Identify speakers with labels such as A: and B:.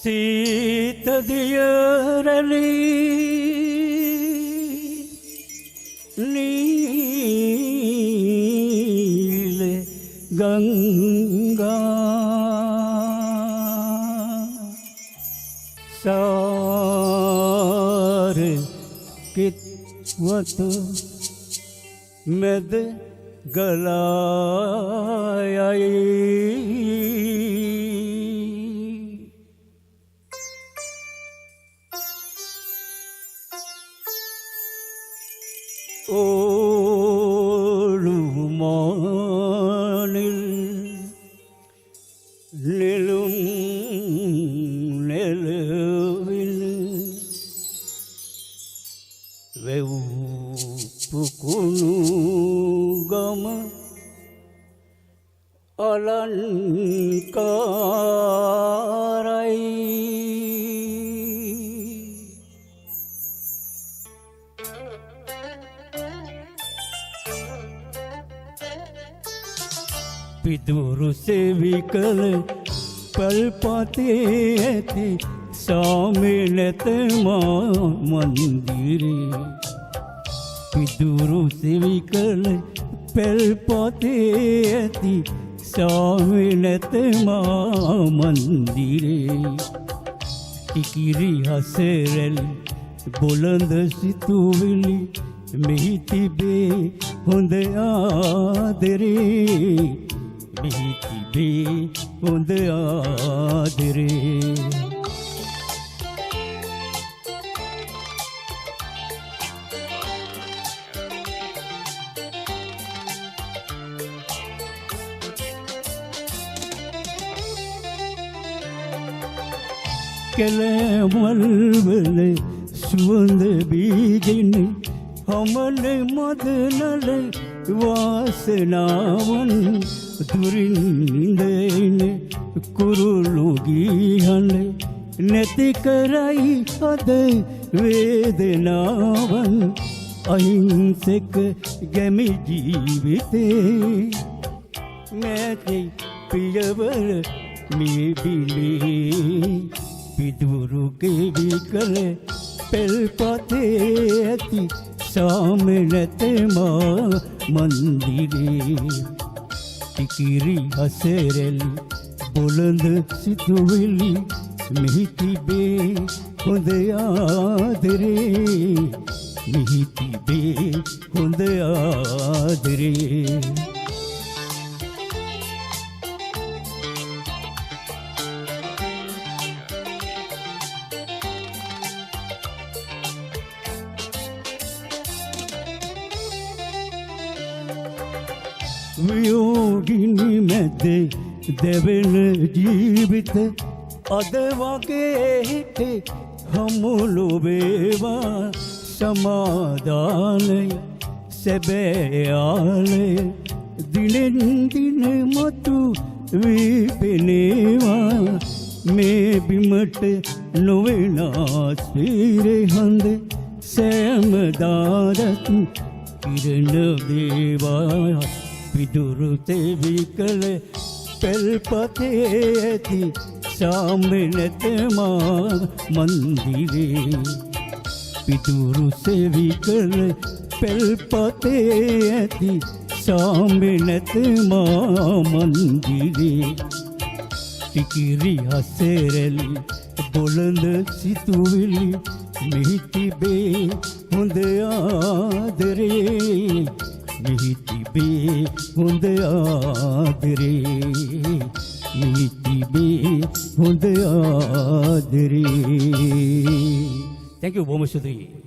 A: සීත දිය රැළි නීල ගංගා සාර කිත්වතු මැද ගලායයි ඕළුමානිල් නෙළුම් නෙළවිල වැව් පුකුණු ගම අලංකාරයි පිදුරු සෙවිකල පල්පතේ ඇති සාමේ නැත මා මන්දිරේ පිදුරු සෙවිකල පල්පතේ ඇති සාමේ නැත මා මන්දිරේ ඉකිරි හසරැලි බොළඳ සිතුවිලි මෙහි තිබේ හොඳ ආදරේ මෙහි තිබේ හොඳ ආදරේ කැලවල්වල සුවඳ බීගෙන හමන මදනල වාසනාවන් දුරින් ඉඳෙන කුරුළු ගීහන නැති කරයි අද වේදනාවන් අහිංසක ගැමි ජීවිතේ නැති පියවර මේ බිලේ පිදුරු ගෙවි කල පෙල්පතේ ඇති සාමේ නැත මා මන්දිරේ ඉකිරි හසරැලි බොළඳ සිතුවිලි මෙහි තිබේ හොඳ ආදරේ මෙහි තිබේ හොඳ ආදරේ වියෝගිනි මැද දෙවෙන ජීවිත අද වගේ හිතේ හමුළු වේවා සමාදානය සැබෑ ආලය දිනෙන් දින මතු වී පෙනේවා මේ බිමට නොවෙනස් වීරේ හඳ සෑමදාරත් කිරණ වේවා පිදුරු තෙවිකල පෙල්පතේ ඇති සාමේ නැත මා මන්දිරේ පිදුරු සෙවිකල පෙල්පතේ ඇති සාමේ නැත මා මන්දිරේ ඉකිරි හසරැලි බොළඳ සිතුවිලි මෙහි තිබේ හොඳ ආදරේ මෙහි තිබේ හොඳ ආදරේ මෙහි තිබේ හොඳ ආදරේ. Thank you, බොහොම ස්තුතියි.